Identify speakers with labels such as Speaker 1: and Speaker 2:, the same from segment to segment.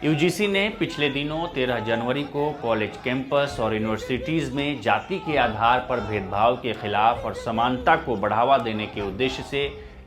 Speaker 1: UGC ने पिछले दिनों 13 जनवरी को कॉलेज कैंपस और यूनिवर्सिटीज़ में जाति के आधार पर भेदभाव के खिलाफ और समानता को बढ़ावा देने के उद्देश्य से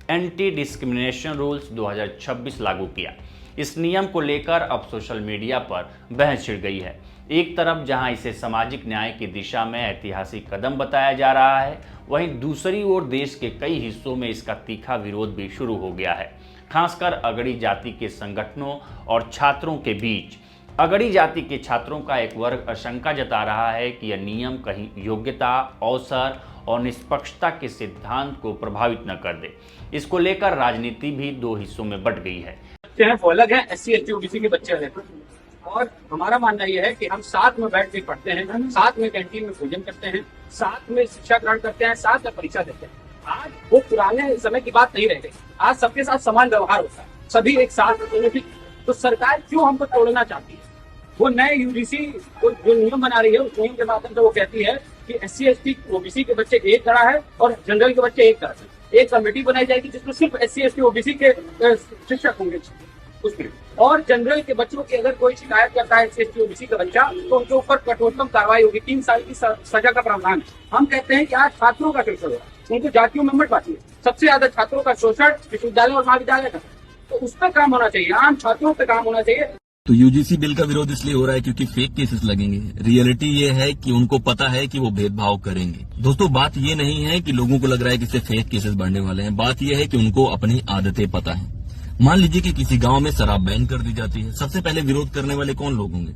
Speaker 1: एंटी डिस्क्रिमिनेशन रूल्स 2026 लागू किया। इस नियम को लेकर अब सोशल मीडिया पर बहस छिड़ गई है। एक तरफ जहां इसे सामाजिक न्याय की दिशा में ऐतिहासिक कदम बताया जा रहा है, वहीं दूसरी ओर देश के कई हिस्सों में इसका तीखा विरोध भी शुरू हो गया है, खासकर अगड़ी जाति के संगठनों और छात्रों के बीच। अगड़ी जाति के छात्रों का एक वर्ग आशंका जता रहा है कि यह नियम कहीं योग्यता, अवसर और निष्पक्षता के सिद्धांत को प्रभावित न कर दे। इसको लेकर राजनीति भी दो हिस्सों में बंट गई है।
Speaker 2: वो अलग है, SC ST OBC के बच्चे अलग हैं। और हमारा मानना यह है कि हम साथ में बैठ के पढ़ते हैं, साथ में कैंटीन में भोजन करते हैं, साथ में शिक्षा ग्रहण करते हैं, साथ में परीक्षा देते हैं। आज वो पुराने समय की बात नहीं रह गई। आज सबके साथ समान व्यवहार होता है, सभी एक साथ होते हैं। तो सरकार क्यों हमको तोड़ना चाहती है? वो नए यूजीसी जो नियम बना रही है, उस नियम के माध्यम से वो कहती है कि SC ST OBC के बच्चे एक तरह है और जनरल के बच्चे एक तरह है। एक कमेटी बनाई जाएगी जिसमें सिर्फ SC ST OBC के शिक्षक होंगे उसमें, और जनरल के बच्चों की अगर कोई शिकायत करता है SC ST OBC का बच्चा तो उनके ऊपर कठोरतम कार्रवाई होगी। 3 साल की सजा का प्रावधान है। हम कहते हैं कि आज छात्रों का शोषण हो रहा है, उनको जातियों में मत बांटिए। सबसे ज्यादा छात्रों का शोषण विश्वविद्यालय और महाविद्यालय का, तो उस पर काम होना चाहिए, आम छात्रों पर काम होना चाहिए।
Speaker 3: तो यूजीसी बिल का विरोध इसलिए हो रहा है क्योंकि फेक केसेस लगेंगे। रियलिटी ये है कि उनको पता है कि वो भेदभाव करेंगे। दोस्तों, बात ये नहीं है कि लोगों को लग रहा है कि इससे फेक केसेस बढ़ने वाले हैं। बात ये है कि उनको अपनी आदतें पता है। मान लीजिए कि किसी गांव में शराब बैन कर दी जाती है, सबसे पहले विरोध करने वाले कौन लोग होंगे?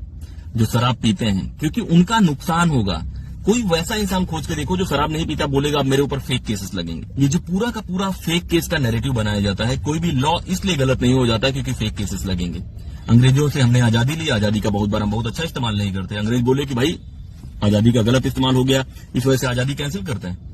Speaker 3: जो शराब पीते हैं, क्योंकि उनका नुकसान होगा। कोई वैसा इंसान खोज के देखो जो शराब नहीं पीता, बोलेगा अब मेरे ऊपर फेक केसेस लगेंगे। ये जो पूरा का पूरा फेक केस का नैरेटिव बनाया जाता है, कोई भी लॉ इसलिए गलत नहीं हो जाता क्योंकि फेक केसेस लगेंगे। अंग्रेजों से हमने आजादी ली, आजादी का बहुत बार हम बहुत अच्छा इस्तेमाल नहीं करते। अंग्रेज बोले कि भाई आजादी का गलत इस्तेमाल हो गया, इस वजह से आजादी कैंसिल करते हैं।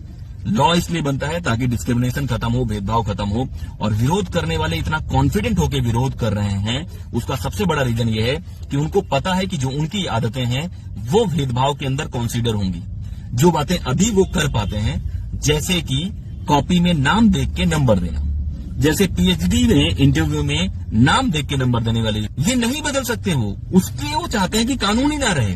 Speaker 3: लॉ इसलिए बनता है ताकि डिस्क्रिमिनेशन खत्म हो, भेदभाव खत्म हो। और विरोध करने वाले इतना कॉन्फिडेंट होकर विरोध कर रहे हैं, उसका सबसे बड़ा रीजन ये है कि उनको पता है कि जो उनकी आदतें हैं वो भेदभाव के अंदर कंसीडर होंगी। जो बातें अभी वो कर पाते हैं, जैसे कि कॉपी में नाम देख के नंबर देना, जैसे PhD में इंटरव्यू में नाम देख के नंबर देने वाले, ये नहीं बदल सकते। वो उसके वो चाहते हैं कि कानून ही ना रहे।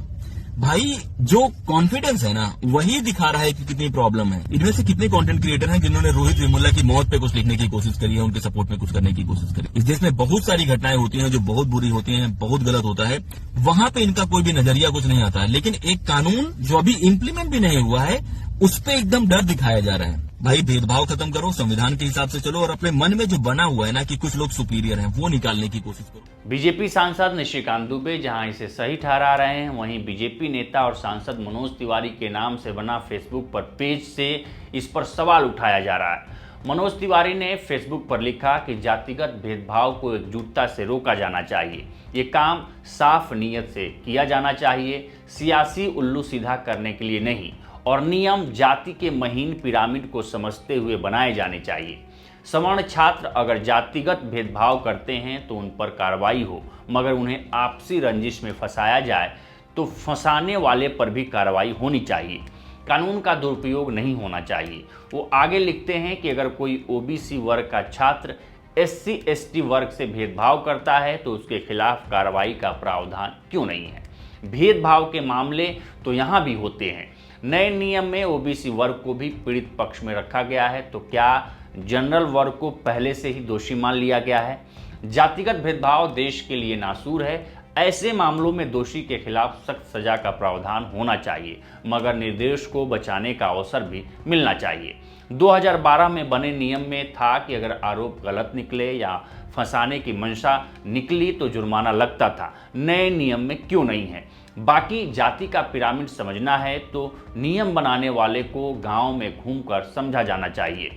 Speaker 3: भाई, जो कॉन्फिडेंस है ना, वही दिखा रहा है कि कितनी प्रॉब्लम है। इनमें से कितने कंटेंट क्रिएटर हैं जिन्होंने रोहित वेमुला की मौत पे कुछ लिखने की कोशिश करी है, उनके सपोर्ट में कुछ करने की कोशिश करी। इस देश में बहुत सारी घटनाएं होती हैं जो बहुत बुरी होती हैं, बहुत गलत होता है, वहां पे इनका कोई भी नजरिया कुछ नहीं आता है। लेकिन एक कानून जो अभी इम्प्लीमेंट भी नहीं हुआ है, उस पर एकदम डर दिखाया जा रहा है। भाई, भेदभाव खत्म करो, संविधान के हिसाब से चलो और अपने मन में जो बना हुआ है ना कि कुछ लोग सुपीरियर हैं, वो निकालने की कोशिश करो।
Speaker 1: बीजेपी सांसद निशिकांत दुबे जहां इसे सही ठहरा रहे हैं, वहीं बीजेपी नेता और सांसद मनोज तिवारी के नाम से बना फेसबुक पर पेज से इस पर सवाल उठाया जा रहा है। मनोज तिवारी ने फेसबुक पर लिखा कि जातिगत भेदभाव को एकजुटता से रोका जाना चाहिए। ये काम साफ नीयत से किया जाना चाहिए, सियासी उल्लू सीधा करने के लिए नहीं, और नियम जाति के महीन पिरामिड को समझते हुए बनाए जाने चाहिए। सवर्ण छात्र अगर जातिगत भेदभाव करते हैं तो उन पर कार्रवाई हो, मगर उन्हें आपसी रंजिश में फंसाया जाए तो फंसाने वाले पर भी कार्रवाई होनी चाहिए। कानून का दुरुपयोग नहीं होना चाहिए। वो आगे लिखते हैं कि अगर कोई OBC वर्ग का छात्र SC ST वर्ग से भेदभाव करता है तो उसके खिलाफ कार्रवाई का प्रावधान क्यों नहीं है। भेदभाव के मामले तो यहाँ भी होते हैं। नए नियम में OBC वर्ग को भी पीड़ित पक्ष में रखा गया है, तो क्या जनरल वर्ग को पहले से ही दोषी मान लिया गया है? जातिगत भेदभाव देश के लिए नासूर है। ऐसे मामलों में दोषी के खिलाफ सख्त सजा का प्रावधान होना चाहिए, मगर निर्दोष को बचाने का अवसर भी मिलना चाहिए। 2012 में बने नियम में था कि अगर आरोप गलत निकले या फंसाने की मंशा निकली तो जुर्माना लगता था। नए नियम में क्यों नहीं है? बाकी जाति का पिरामिड समझना है तो नियम बनाने वाले को गांव में घूमकर समझा जाना चाहिए।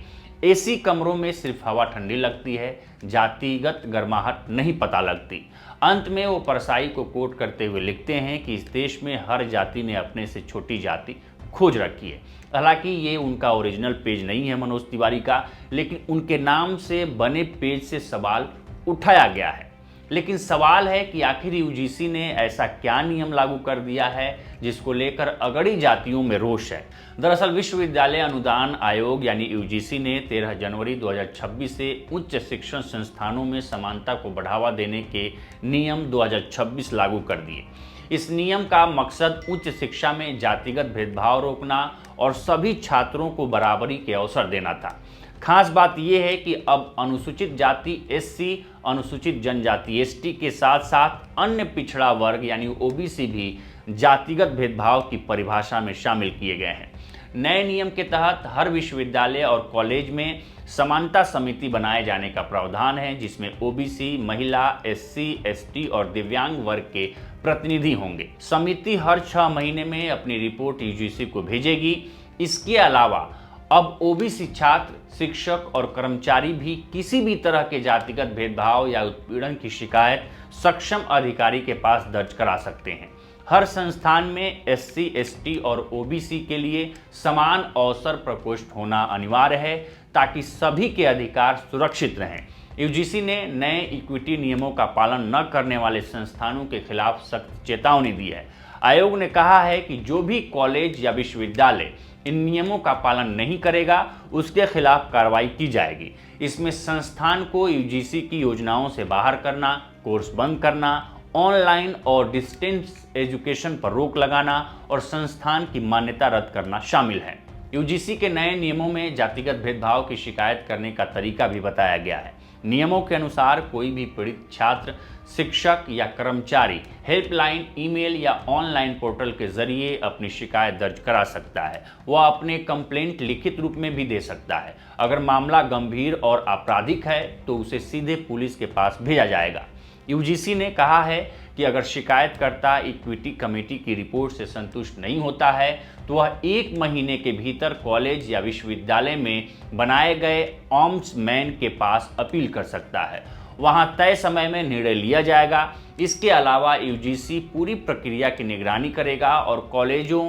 Speaker 1: AC कमरों में सिर्फ हवा ठंडी लगती है, जातिगत गर्माहट नहीं पता लगती। अंत में वो परसाई को कोट करते हुए लिखते हैं कि इस देश में हर जाति ने अपने से छोटी जाति खोज रखी है। हालांकि ये उनका ओरिजिनल पेज नहीं है मनोज तिवारी का, लेकिन उनके नाम से बने पेज से सवाल उठाया गया है। लेकिन सवाल है कि आखिर यूजीसी ने ऐसा क्या नियम लागू कर दिया है जिसको लेकर अगड़ी जातियों में रोष है। दरअसल विश्वविद्यालय अनुदान आयोग यानी यूजीसी ने 13 जनवरी 2026 से उच्च शिक्षण संस्थानों में समानता को बढ़ावा देने के नियम 2026 लागू कर दिए। इस नियम का मकसद उच्च शिक्षा में जातिगत भेदभाव रोकना और सभी छात्रों को बराबरी के अवसर देना था। खास बात यह है कि अब अनुसूचित जाति एससी, अनुसूचित जनजाति एसटी के साथ साथ अन्य पिछड़ा वर्ग यानी ओबीसी भी जातिगत भेदभाव की परिभाषा में शामिल किए गए हैं। नए नियम के तहत हर विश्वविद्यालय और कॉलेज में समानता समिति बनाए जाने का प्रावधान है, जिसमें ओबीसी, महिला, एससी, एसटी और दिव्यांग वर्ग के प्रतिनिधि होंगे। समिति हर 6 महीने में अपनी रिपोर्ट यूजीसी को भेजेगी। इसके अलावा अब ओबीसी छात्र, शिक्षक और कर्मचारी भी किसी भी तरह के जातिगत भेदभाव या उत्पीड़न की शिकायत सक्षम अधिकारी के पास दर्ज करा सकते हैं। हर संस्थान में एससी, एसटी और ओबीसी के लिए समान अवसर प्रकोष्ठ होना अनिवार्य है ताकि सभी के अधिकार सुरक्षित रहें। यूजीसी ने नए इक्विटी नियमों का पालन न करने वाले संस्थानों के खिलाफ सख्त चेतावनी दी है। आयोग ने कहा है कि जो भी कॉलेज या विश्वविद्यालय इन नियमों का पालन नहीं करेगा उसके खिलाफ कार्रवाई की जाएगी। इसमें संस्थान को यूजीसी की योजनाओं से बाहर करना, कोर्स बंद करना, ऑनलाइन और डिस्टेंस एजुकेशन पर रोक लगाना और संस्थान की मान्यता रद्द करना शामिल है। यूजीसी के नए नियमों में जातिगत भेदभाव की शिकायत करने का तरीका भी बताया गया है। नियमों के अनुसार कोई भी पीड़ित छात्र, शिक्षक या कर्मचारी हेल्पलाइन, ईमेल या ऑनलाइन पोर्टल के जरिए अपनी शिकायत दर्ज करा सकता है। वह अपने कंप्लेंट लिखित रूप में भी दे सकता है। अगर मामला गंभीर और आपराधिक है तो उसे सीधे पुलिस के पास भेजा जाएगा। यूजीसी ने कहा है कि अगर शिकायतकर्ता इक्विटी कमेटी की रिपोर्ट से संतुष्ट नहीं होता है तो वह 1 महीने के भीतर कॉलेज या विश्वविद्यालय में बनाए गए ऑम्ब्ड्समैन के पास अपील कर सकता है। वहां तय समय में निर्णय लिया जाएगा। इसके अलावा यूजीसी पूरी प्रक्रिया की निगरानी करेगा और कॉलेजों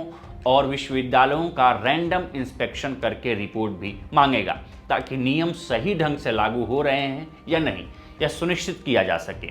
Speaker 1: और विश्वविद्यालयों का रैंडम इंस्पेक्शन करके रिपोर्ट भी मांगेगा ताकि नियम सही ढंग से लागू हो रहे हैं या नहीं यह सुनिश्चित किया जा सके।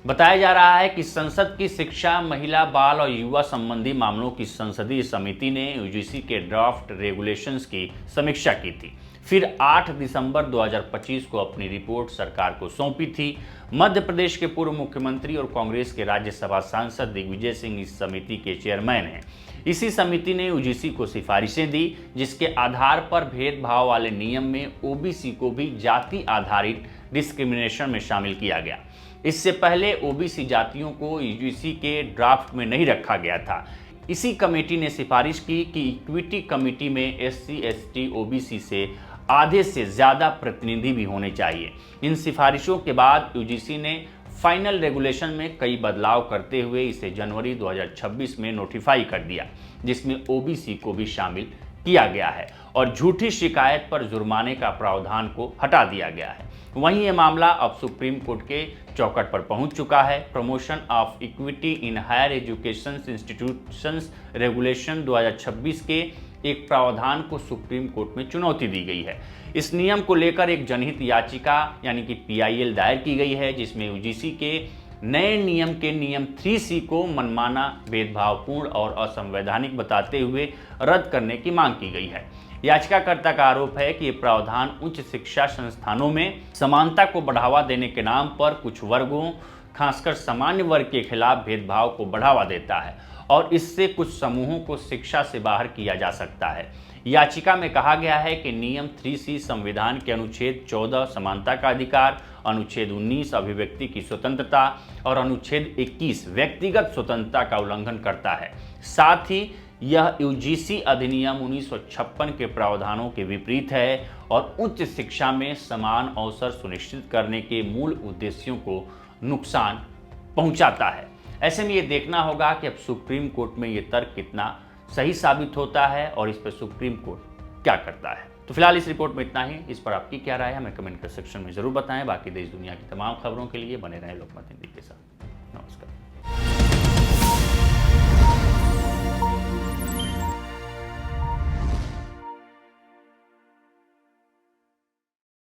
Speaker 1: बताया जा रहा है कि संसद की शिक्षा, महिला, बाल और युवा संबंधी मामलों की संसदीय समिति ने यूजीसी के ड्राफ्ट रेगुलेशंस की समीक्षा की थी। फिर 8 दिसंबर 2025 को अपनी रिपोर्ट सरकार को सौंपी थी। मध्य प्रदेश के पूर्व मुख्यमंत्री और कांग्रेस के राज्यसभा सांसद दिग्विजय सिंह इस समिति के चेयरमैन हैं। इसी समिति ने यूजीसी को सिफारिशें दी जिसके आधार पर भेदभाव वाले नियम में ओबीसी को भी जाति आधारित डिस्क्रिमिनेशन में शामिल किया गया। इससे पहले ओबीसी जातियों को यूजीसी के ड्राफ्ट में नहीं रखा गया था। इसी कमेटी ने सिफारिश की कि इक्विटी कमेटी में एससी, एसटी, ओबीसी से आधे से ज़्यादा प्रतिनिधि भी होने चाहिए। इन सिफारिशों के बाद यूजीसी ने फाइनल रेगुलेशन में कई बदलाव करते हुए इसे जनवरी 2026 में नोटिफाई कर दिया, जिसमें ओबीसी को भी शामिल किया गया है और झूठी शिकायत पर जुर्माने का प्रावधान को हटा दिया गया है। वहीं यह मामला अब सुप्रीम कोर्ट के चौखट पर पहुंच चुका है। Promotion of equity in higher education institutions regulation 2026 के एक प्रावधान को सुप्रीम कोर्ट में चुनौती दी गई है। इस नियम को लेकर एक जनहित याचिका यानी कि PIL दायर की गई है, जिसमें यूजीसी के नए नियम के नियम 3C को मनमाना, भेदभावपूर्ण और असंवैधानिक बताते हुए रद्द करने की मांग की गई है। याचिकाकर्ता का आरोप है कि ये प्रावधान उच्च शिक्षा संस्थानों में समानता को बढ़ावा देने के नाम पर कुछ वर्गों, खासकर सामान्य वर्ग के खिलाफ भेदभाव को बढ़ावा देता है और इससे कुछ समूहों को शिक्षा से बाहर किया जा सकता है। याचिका में कहा गया है कि नियम 3C संविधान के अनुच्छेद 14 समानता का अधिकार, अनुच्छेद 19 अभिव्यक्ति की स्वतंत्रता और अनुच्छेद 21 व्यक्तिगत स्वतंत्रता का उल्लंघन करता है। साथ ही यह यूजीसी अधिनियम 1956 के प्रावधानों के विपरीत है और उच्च शिक्षा में समान अवसर सुनिश्चित करने के मूल उद्देश्यों को नुकसान पहुंचाता है। ऐसे में ये देखना होगा कि अब सुप्रीम कोर्ट में ये तर्क कितना सही साबित होता है और इस पर सुप्रीम कोर्ट क्या करता है। तो फिलहाल इस रिपोर्ट में इतना ही। इस पर आपकी क्या राय है हमें कमेंट कर सेक्शन में जरूर बताएं। बाकी देश दुनिया की तमाम खबरों के लिए बने रहें लोकमत हिंदी के साथ।